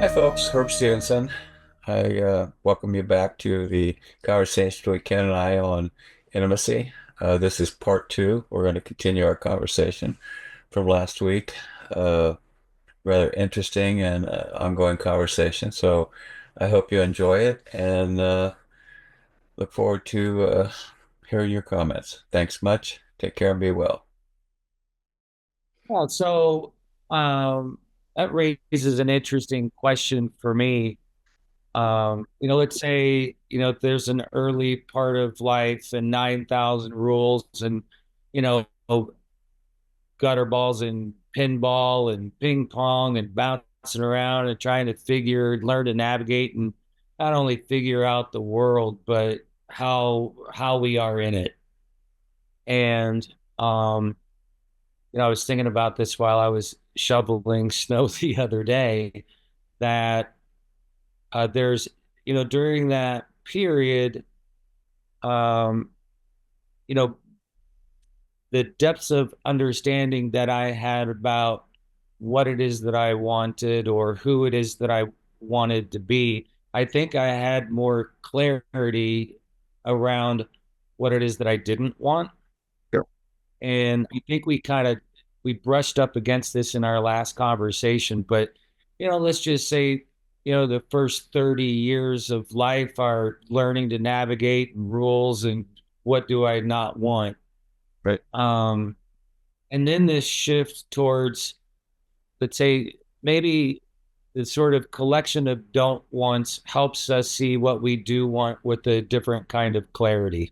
Hi, folks. Herb Stevenson. I welcome you back to the conversation between Ken and I on intimacy. This is part two. We're going to continue our conversation from last week. Uh, Rather interesting and ongoing conversation. So I hope you enjoy it and look forward to hearing your comments. Thanks much. Take care and be well. Well, that raises an interesting question for me. Let's say, there's an early part of life and 9,000 rules and, you know, gutter balls and pinball and ping pong and bouncing around and trying to learn to navigate and not only figure out the world, but how we are in it. And, um, I was thinking about this while I was shoveling snow the other day that there's, during that period, um, you know, the depths of understanding that I had about what it is that I wanted or who it is that I wanted to be, I think I had more clarity around what it is that I didn't want. Sure. And I think we brushed up against this in our last conversation, but let's just say, the first 30 years of life are learning to navigate and rules and what do I not want. Right. Um, and then this shift towards, let's say, maybe the sort of collection of don't wants helps us see what we do want with a different kind of clarity.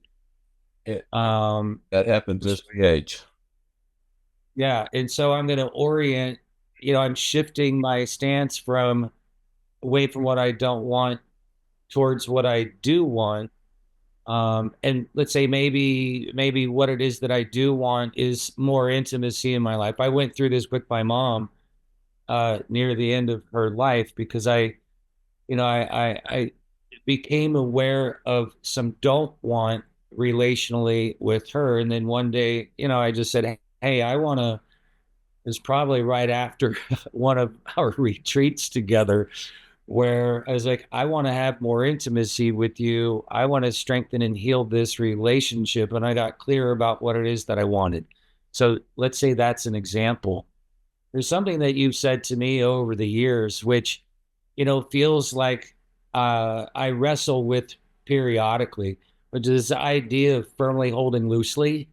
It, Um, that happens as we age. Yeah. And so I'm going to I'm shifting my stance from away from what I don't want towards what I do want. And let's say maybe what it is that I do want is more intimacy in my life. I went through this with my mom near the end of her life because I became aware of some don't want relationally with her. And then one day, I just said, hey, I want to is probably right after one of our retreats together where I was like, I want to have more intimacy with you. I want to strengthen and heal this relationship. And I got clear about what it is that I wanted. So let's say that's an example. There's something that you've said to me over the years, which, feels like I wrestle with periodically, which is the idea of firmly holding loosely,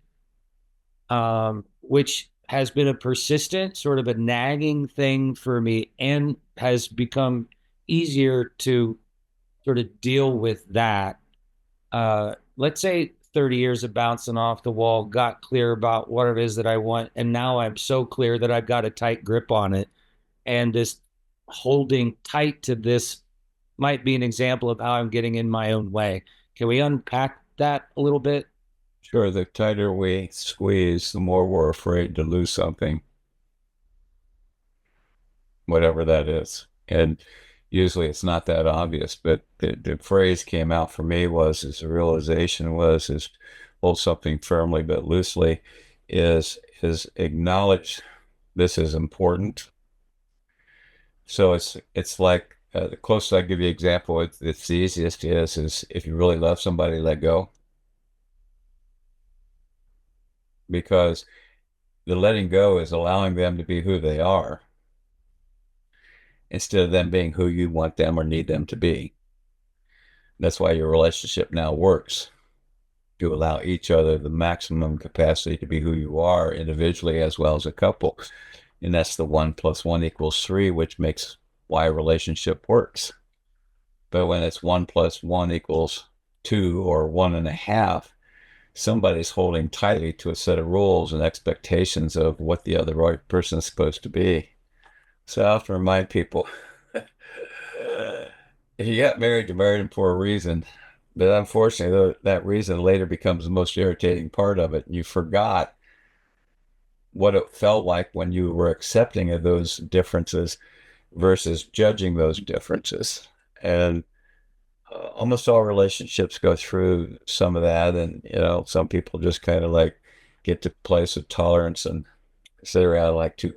which has been a persistent, sort of a nagging thing for me and has become easier to sort of deal with that. Let's say 30 years of bouncing off the wall, got clear about what it is that I want. And now I'm so clear that I've got a tight grip on it. And this holding tight to this might be an example of how I'm getting in my own way. Can we unpack that a little bit? Sure, the tighter we squeeze, the more we're afraid to lose something, whatever that is. And usually it's not that obvious, but the phrase came out for me was, as the realization was, is hold something firmly but loosely, is acknowledge this is important. So it's like the closest I give you example, it's the easiest is if you really love somebody, let go, because the letting go is allowing them to be who they are instead of them being who you want them or need them to be. That's why your relationship now works, to allow each other the maximum capacity to be who you are individually as well as a couple. And that's the 1 + 1 = 3, which makes why a relationship works. But when it's 1 + 1 = 2 or 1.5, somebody's holding tightly to a set of rules and expectations of what the other right person is supposed to be. So I have to remind people, if you got married, you married him for a reason. But unfortunately, that reason later becomes the most irritating part of it. You forgot what it felt like when you were accepting of those differences versus judging those differences. And almost all relationships go through some of that. And, some people just kind of like get to a place of tolerance and consider out like two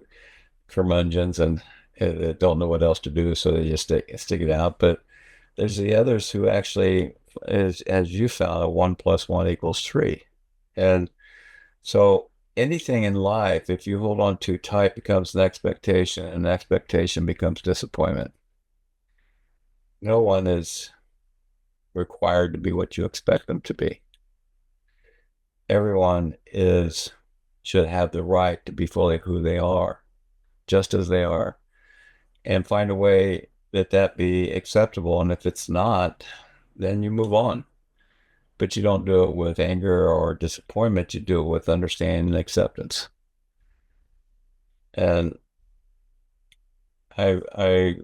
curmudgeons that don't know what else to do, so they just stick it out. But there's the others who actually, as you found, a 1 + 1 = 3. And so anything in life, if you hold on too tight, becomes an expectation, and expectation becomes disappointment. No one is required to be what you expect them to be. Everyone is should have the right to be fully who they are, just as they are, and find a way that that be acceptable. And if it's not, then you move on. But you don't do it with anger or disappointment. You do it with understanding and acceptance. And I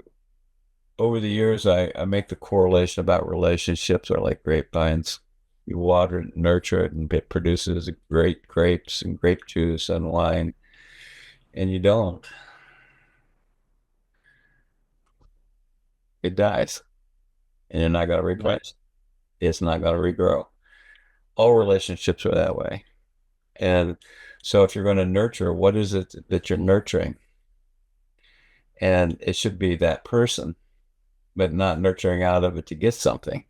over the years, I make the correlation about relationships are like grapevines. You water it, nurture it, and it produces great grapes and grape juice and wine. And you don't, it dies, and you're not going to Right. replace it. It's not going to regrow. All relationships are that way. And so, if you're going to nurture, what is it that you're nurturing? And it should be that person, but not nurturing out of it to get something.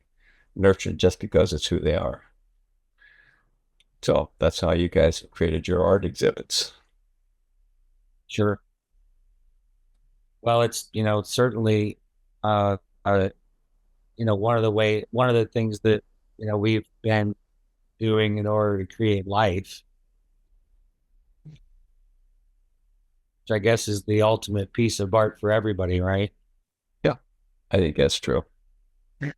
Nurtured just because it's who they are. So that's how you guys have created your art exhibits. Sure. Well, it's, certainly, uh, uh, one of the things that, we've been doing in order to create life, which I guess is the ultimate piece of art for everybody, right? Yeah, I think that's true. Yeah.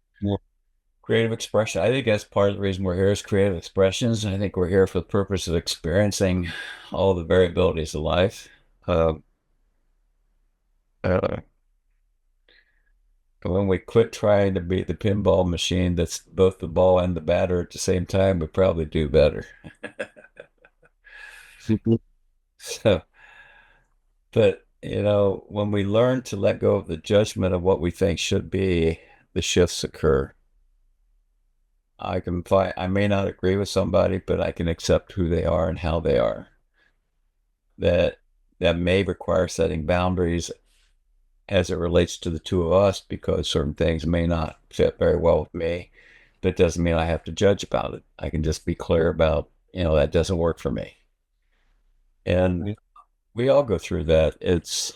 Creative expression. I think that's part of the reason we're here is creative expressions. I think we're here for the purpose of experiencing all the variabilities of life. Uh, uh, when we quit trying to be the pinball machine that's both the ball and the batter at the same time, we probably do better. So, but when we learn to let go of the judgment of what we think should be, the shifts occur. I may not agree with somebody, but I can accept who they are and how they are. That that may require setting boundaries as it relates to the two of us because certain things may not fit very well with me. But it doesn't mean I have to judge about it. I can just be clear about, that doesn't work for me. And Right. we all go through that. It's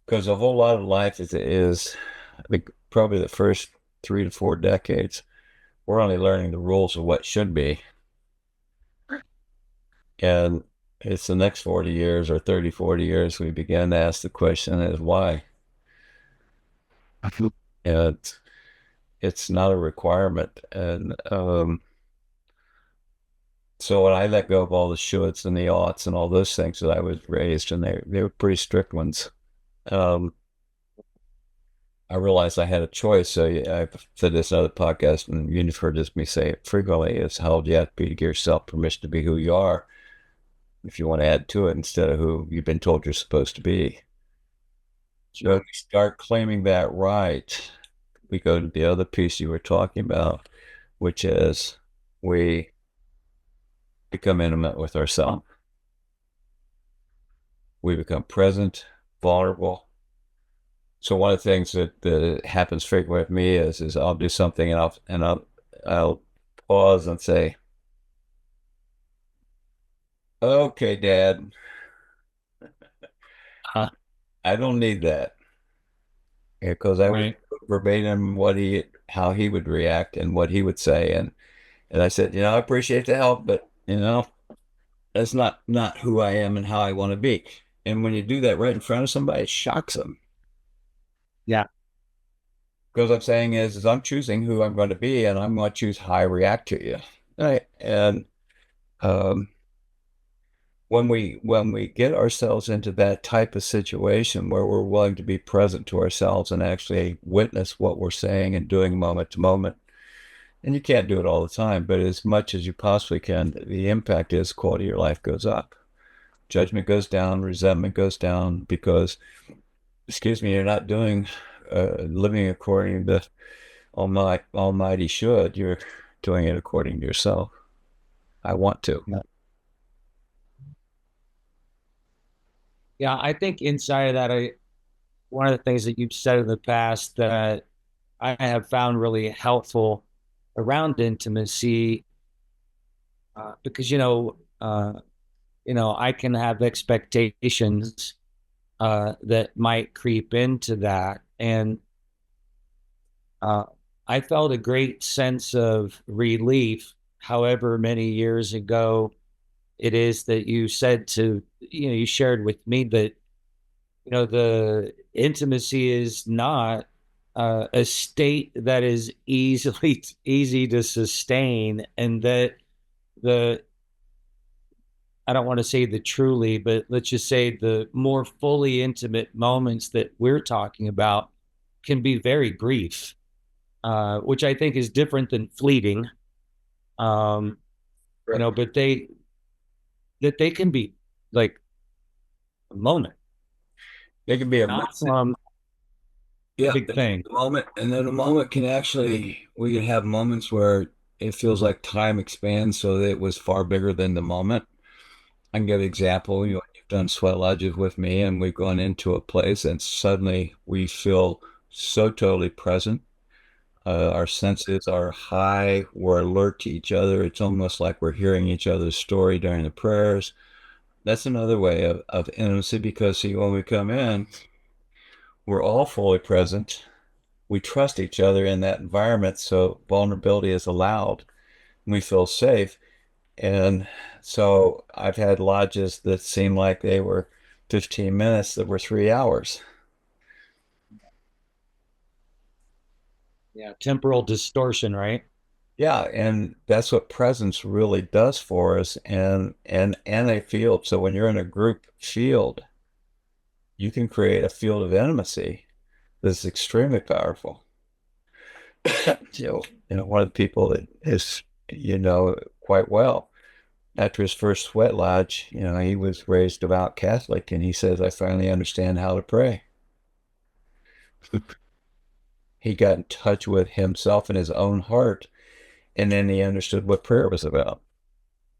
because a whole lot of life is I think probably the first 3 to 4 decades, we're only learning the rules of what should be. And it's the next 40 years or 30, 40 years we begin to ask the question is why? And it's not a requirement. And so when I let go of all the shoulds and the oughts and all those things that I was raised, and they were pretty strict ones, um, I realized I had a choice. So I've said this in other podcasts, and you've heard this me say it frequently: is how old you have to be to give yourself permission to be who you are, if you want to add to it instead of who you've been told you're supposed to be. So if Sure. you start claiming that right, we go to the other piece you were talking about, which is we become intimate with ourselves. We become present, vulnerable. So one of the things that happens frequently with me is I'll do something and I'll pause and say, "Okay, Dad, Uh, I don't need that," because I would right. verbatim how he would react and what he would say, and I said, I appreciate the help, but that's not who I am and how I want to be. And when you do that right in front of somebody, it shocks them. Yeah. Because I'm saying is I'm choosing who I'm going to be, and I'm going to choose how I react to you. Right? And um, when we get ourselves into that type of situation where we're willing to be present to ourselves and actually witness what we're saying and doing moment to moment, and you can't do it all the time, but as much as you possibly can, the impact is quality of your life goes up. Judgment goes down, resentment goes down because, excuse me, you're not living according to Almighty should. You're doing it according to yourself. I want to. Yeah. Yeah, I think inside of that, one of the things that you've said in the past that I have found really helpful around intimacy, because I can have expectations that might creep into that, and uh, I felt a great sense of relief. However many years ago it is that you said to you shared with me that the intimacy is not a state that is easy to sustain, and that the I don't want to say the truly, but let's just say the more fully intimate moments that we're talking about can be very brief, which I think is different than fleeting. um Right. but they can be like a moment, It can be a not moment. from a Yeah, big thing. the moment, and then a moment can actually, we can have moments where it feels like time expands so that it was far bigger than the moment. I can give an example. You've done sweat lodges with me, and we've gone into a place, and suddenly we feel so totally present. Our senses are high. We're alert to each other. It's almost like we're hearing each other's story during the prayers. That's another way of intimacy because, see, when we come in, we're all fully present. We trust each other in that environment, so vulnerability is allowed. We feel safe. And so I've had lodges that seemed like they were 15 minutes that were 3 hours. Yeah, temporal distortion, right? Yeah, and that's what presence really does for us and a field. So when you're in a group field, you can create a field of intimacy that's extremely powerful. So, one of the people that is, quite well, after his first sweat lodge, he was raised devout Catholic, and he says, I finally understand how to pray. He got in touch with himself and his own heart, and then he understood what prayer was about.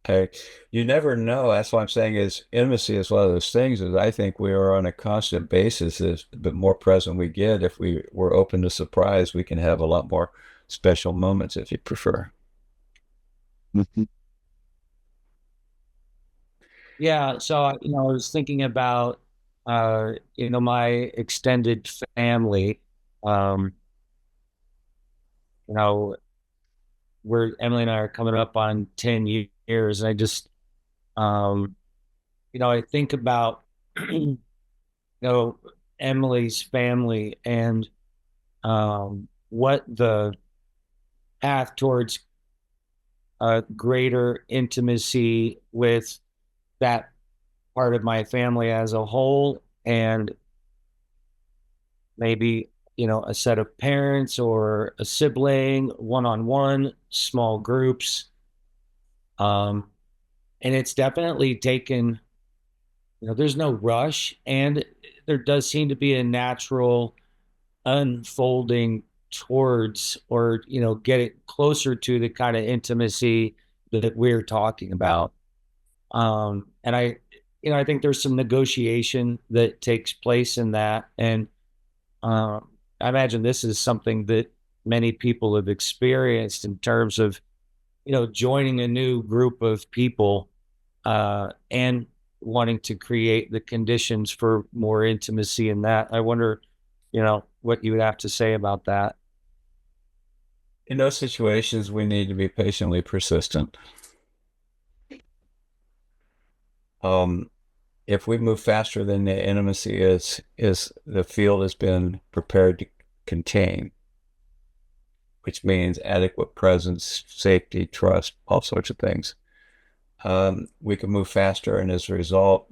Okay. You never know. That's what I'm saying is intimacy is one of those things is I think we are on a constant basis is the more present we get, if we were open to surprise, we can have a lot more special moments if you prefer. Mhm. Yeah, so I was thinking about my extended family. Um, you know, we're Emily and I are coming up on 10 years, and I just um, I think about know, Emily's family and what the path towards greater intimacy with that part of my family as a whole, and maybe a set of parents or a sibling, one-on-one, small groups. And it's definitely taken, there's no rush, and there does seem to be a natural unfolding towards, or get it closer to the kind of intimacy that we're talking about. And I think there's some negotiation that takes place in that. And I imagine this is something that many people have experienced in terms of joining a new group of people, and wanting to create the conditions for more intimacy in that. I wonder what you would have to say about that. In those situations, we need to be patiently persistent. Um, if we move faster than the intimacy is the field has been prepared to contain, which means adequate presence, safety, trust, all sorts of things. We can move faster, and as a result,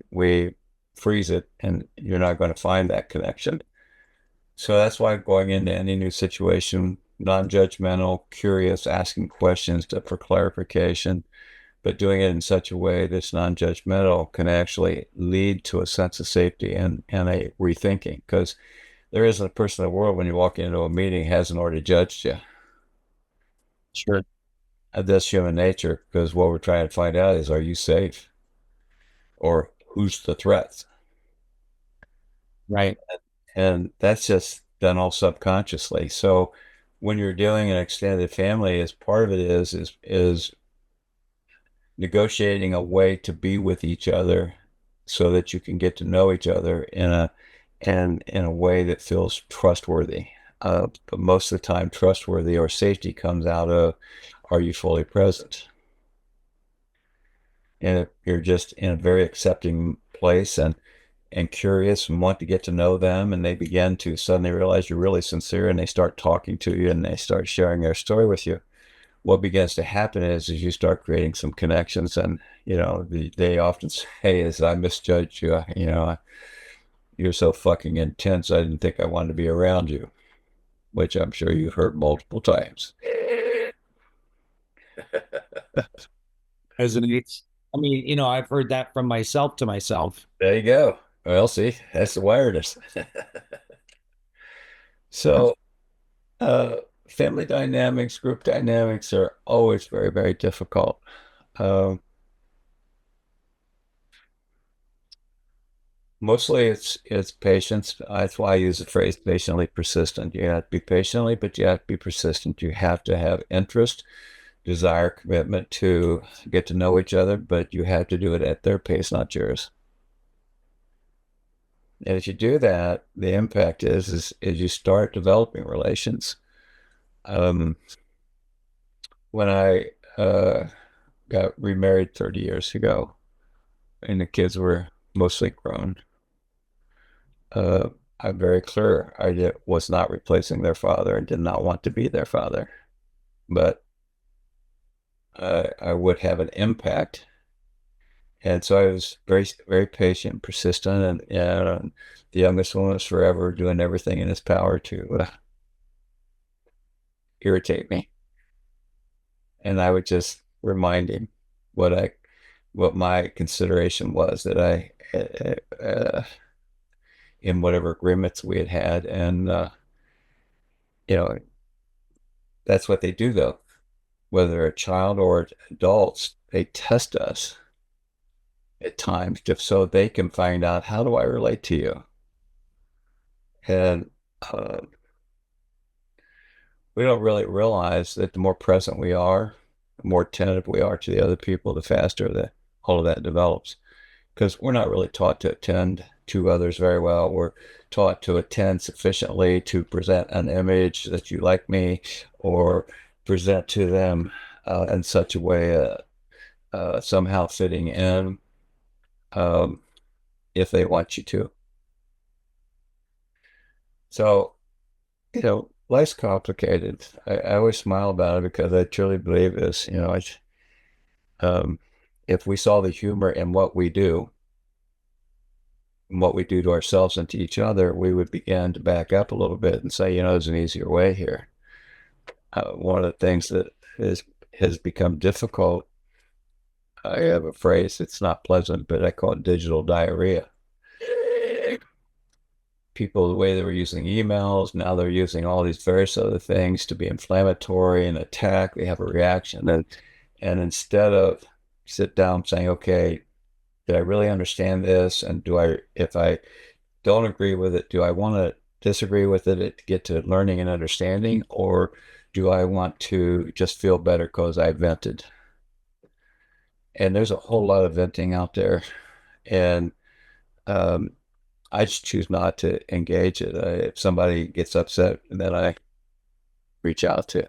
we freeze it, and you're not going to find that connection. So that's why going into any new situation, non-judgmental, curious, asking questions for clarification, but doing it in such a way that's non-judgmental can actually lead to a sense of safety and a rethinking. Because there isn't a person in the world when you walk into a meeting hasn't already judged you. Sure. That's human nature because what we're trying to find out is, are you safe or who's the threat? Right. And that's just done all subconsciously. So when you're dealing in extended family, as part of it is negotiating a way to be with each other so that you can get to know each other in a way that feels trustworthy. But most of the time, trustworthy or safety comes out of, are you fully present? And if you're just in a very accepting place and curious and want to get to know them, and they begin to suddenly realize you're really sincere, and they start talking to you and they start sharing their story with you, what begins to happen is you start creating some connections. And they often say is, I misjudged you. You're so fucking intense, I didn't think I wanted to be around you, which I'm sure you've heard multiple times. Resonates. I mean, I've heard that from myself to myself. There you go. Well, see, that's the wiredness. So uh family dynamics, group dynamics are always very, very difficult. um Mostly it's patience. That's why I use the phrase patiently persistent. You have to be patiently, but you have to be persistent. You have to have interest, desire, commitment to get to know each other, but you have to do it at their pace, not yours. And if you do that, the impact is you start developing relations. Um, when I got remarried 30 years ago, and the kids were mostly grown, uh, I'm very clear. Was not replacing their father and did not want to be their father, but I would have an impact. And so I was very, very patient, persistent, and the youngest one was forever doing everything in his power to irritate me. And I would just remind him what I, what my consideration was, that in whatever agreements we had had, and you know, that's what they do though. Whether a child or adults, they test us at times just so they can find out, how do I relate to you? And uh, we don't really realize that the more present we are, the more attentive we are to the other people, the faster that all of that develops. Because we're not really taught to attend to others very well. We're taught to attend sufficiently to present an image that you like me, or present to them in such a way, somehow fitting in, um, if they want you to. So, life's complicated. I always smile about it because I truly believe this. Um, if we saw the humor in what we do, and what we do to ourselves and to each other, we would begin to back up a little bit and say, there's an easier way here. One of the things that is has become difficult, I have a phrase, it's not pleasant, but I call it digital diarrhea. People, the way they were using emails, now they're using all these various other things to be inflammatory and attack. They have a reaction. And instead of sit down saying, okay, did I really understand this? And if I don't agree with it, do I want to disagree with it to get to learning and understanding? Or do I want to just feel better because I vented? And there's a whole lot of venting out there. And um, I just choose not to engage it. If somebody gets upset, then I reach out to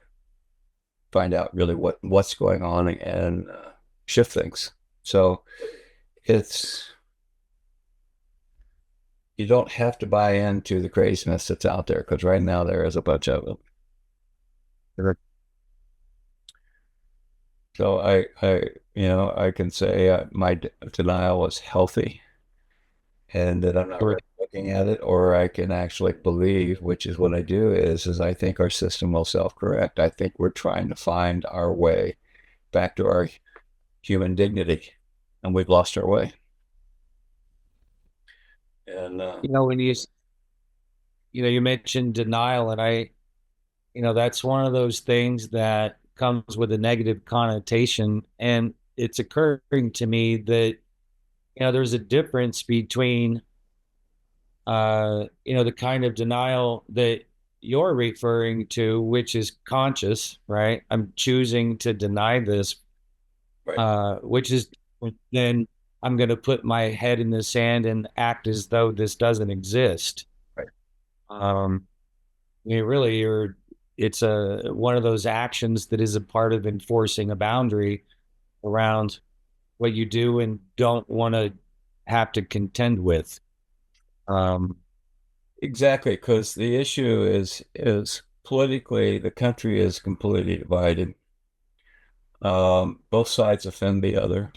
find out really what's going on, and shift things. So it's you don't have to buy into the craziness that's out there, because right now there is a bunch of them. Sure. So I can say my denial was healthy, and that I'm not Sure. really looking at it, or I can actually believe, which is what I do, is I think our system will self-correct. I think we're trying to find our way back to our human dignity, and we've lost our way. And When you mentioned denial, and that's one of those things that comes with a negative connotation. And it's occurring to me that, there's a difference between the kind of denial that you're referring to, which is conscious, right? I'm choosing to deny this, Right. which is then I'm going to put my head in the sand and act as though this doesn't exist. Right. Um, really, it's a one of those actions that is a part of enforcing a boundary around what you do and don't want to have to contend with. Um, Exactly, because the issue is politically the country is completely divided. Both sides offend the other,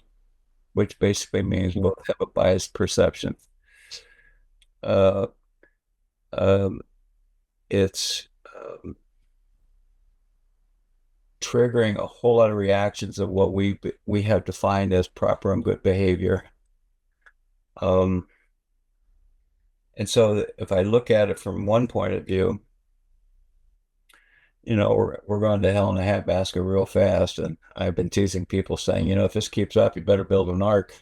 which basically means both have a biased perception. Uh, um, it's triggering a whole lot of reactions of what we have defined as proper and good behavior. Um, and so if I look at it from one point of view, we're going to hell in a handbasket real fast. And I've been teasing people saying, if this keeps up, you better build an ark.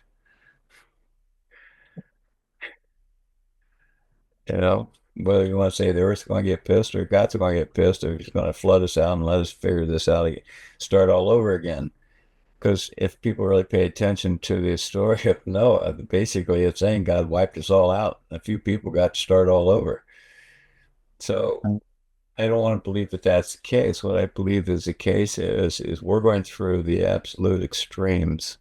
Whether you want to say the Earth's going to get pissed or God's going to get pissed or He's going to flood us out and let us figure this out, start all over again. Because if people really pay attention to the story of Noah, basically it's saying God wiped us all out. A few people got to start all over. So I don't want to believe that that's the case. What I believe is the case is we're going through the absolute extremes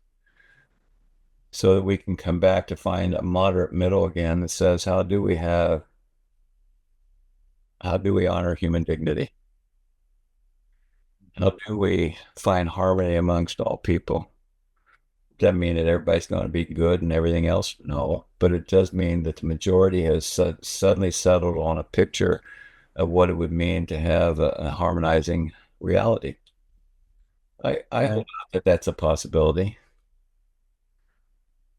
so that we can come back to find a moderate middle again that says, how do we honor human dignity? How do we find harmony amongst all people? Does that mean that everybody's going to be good and everything else? No, but it does mean that the majority has suddenly settled on a picture of what it would mean to have a harmonizing reality. I hope that that's a possibility.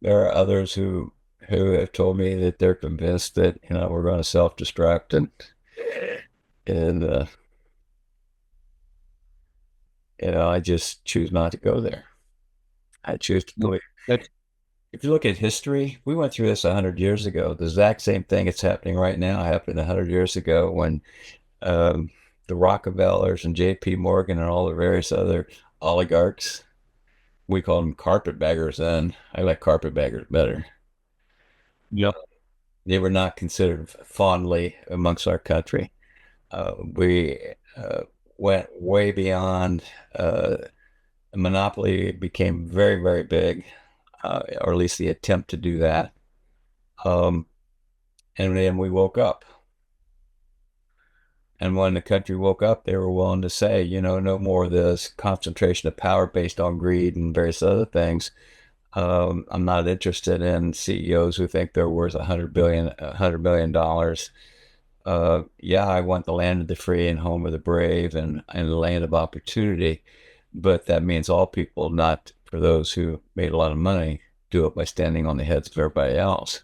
There are others who have told me that they're convinced that we're going to self-destruct and I just choose not to go there. I choose to believe. that's If you look at history, we went through this 100 years ago. The exact same thing that's happening right now happened 100 years ago when um, the Rockefellers and J.P. Morgan and all the various other oligarchs, we called them carpetbaggers then. I like carpetbaggers better. Yep. They were not considered fondly amongst our country. We went way beyond. Monopoly became very, very big, or at least the attempt to do that. Um, and then we woke up. And when the country woke up, they were willing to say, no more of this concentration of power based on greed and various other things. I'm not interested in CEOs who think they're worth $100 billion. Yeah, I want the land of the free and home of the brave and the land of opportunity. But that means all people, not for those who made a lot of money, do it by standing on the heads of everybody else.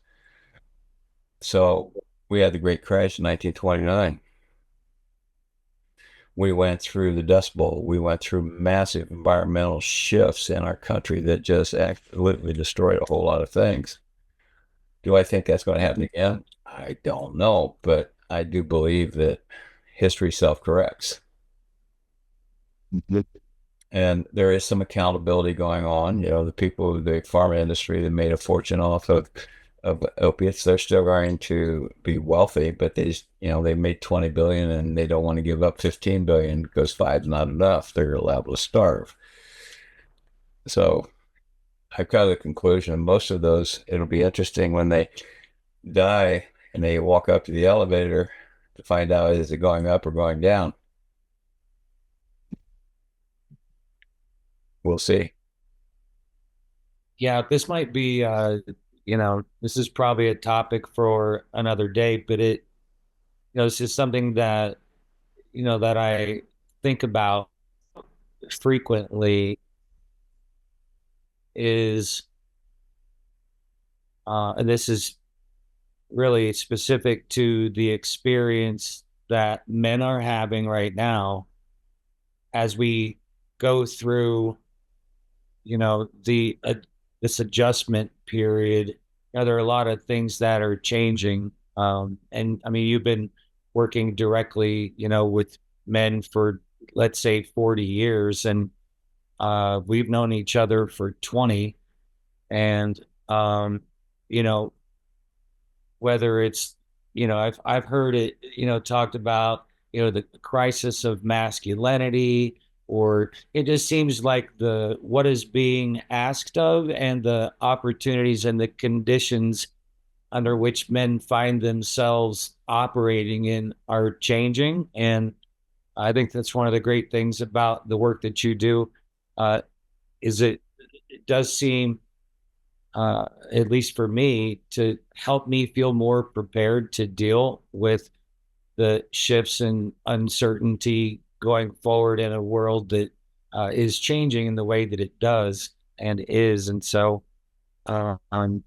So we had the Great Crash in 1929. We went through the Dust Bowl. We went through massive environmental shifts in our country that just absolutely destroyed a whole lot of things. Do I think that's going to happen again? I don't know, but I do believe that history self corrects. And there is some accountability going on. The people, the pharma industry that made a fortune off of opiates, they're still going to be wealthy, but they just, they made 20 billion and they don't want to give up 15 billion because five's not enough. They're liable to starve. So I've come to the conclusion most of those, it'll be interesting when they die and they walk up to the elevator to find out is it going up or going down. We'll see. Yeah, this might be this is probably a topic for another day, but this is something that that I think about frequently is and this is really specific to the experience that men are having right now as we go through, this adjustment period. There are a lot of things that are changing. And I mean, you've been working directly, with men for, let's say, 40 years, and we've known each other for 20. And, um, you know, whether it's, I've heard it, talked about, the crisis of masculinity, or it just seems like the what is being asked of and the opportunities and the conditions under which men find themselves operating in are changing. And I think that's one of the great things about the work that you do. Uh, is it does seem, at least for me, to help me feel more prepared to deal with the shifts and uncertainty going forward in a world that is changing in the way that it does and is. And so, I'm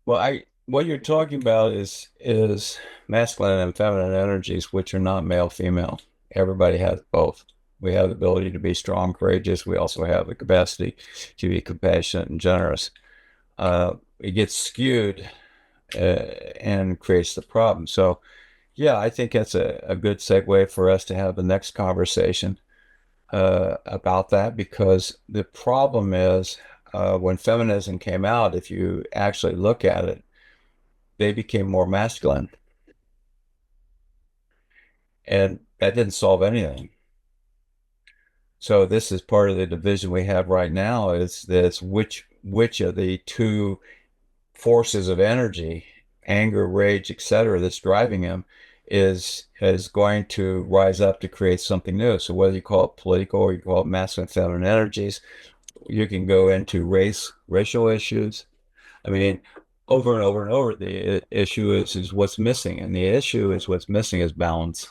Well, I what you're talking about is masculine and feminine energies, which are not male female. Everybody has both. We have the ability to be strong, courageous. We also have the capacity to be compassionate and generous. It gets skewed and creates the problem. So, yeah, I think that's a good segue for us to have the next conversation about that because the problem is when feminism came out, if you actually look at it, they became more masculine, and that didn't solve anything. So this is part of the division we have right now is this which of the two forces of energy, anger, rage, etc., that's driving him is going to rise up to create something new. So whether you call it political or you call it masculine, feminine energies, you can go into racial issues. I mean, over and over and over, the issue is what's missing, and the issue is what's missing is balance.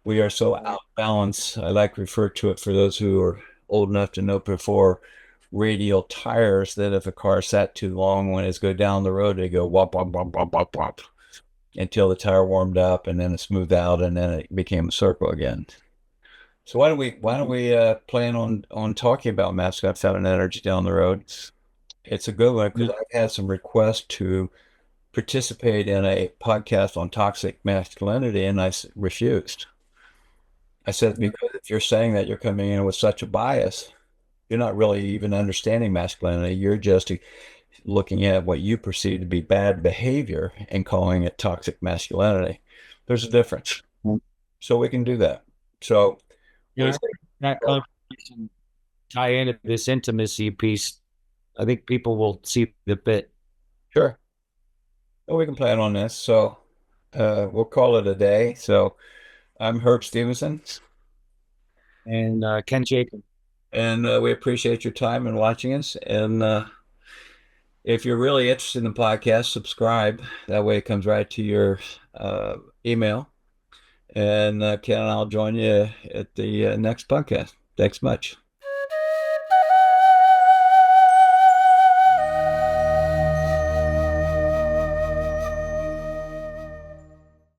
We are so out of balance. I like to refer to it for those who are old enough to know before radial tires that if a car sat too long when it's go down the road, they go wop wop wop wop wop wop until the tire warmed up and then it smoothed out and then it became a circle again. So why don't we plan on talking about masculine feminine energy down the road? It's a good one because I've had some requests to participate in a podcast on toxic masculinity and refused. I said, because if you're saying that you're coming in with such a bias, you're not really even understanding masculinity. You're just looking at what you perceive to be bad behavior and calling it toxic masculinity. There's a difference. So we can do that. So I we think that conversation tie into this intimacy piece. I think people will see the fit. sure. Well, we can plan on this. So we'll call it a day. So I'm Herb Stevenson, And Ken Jacob. and we appreciate your time and watching us. And if you're really interested in the podcast, subscribe. That way it comes right to your email. And Ken and I'll join you at the next podcast. Thanks much.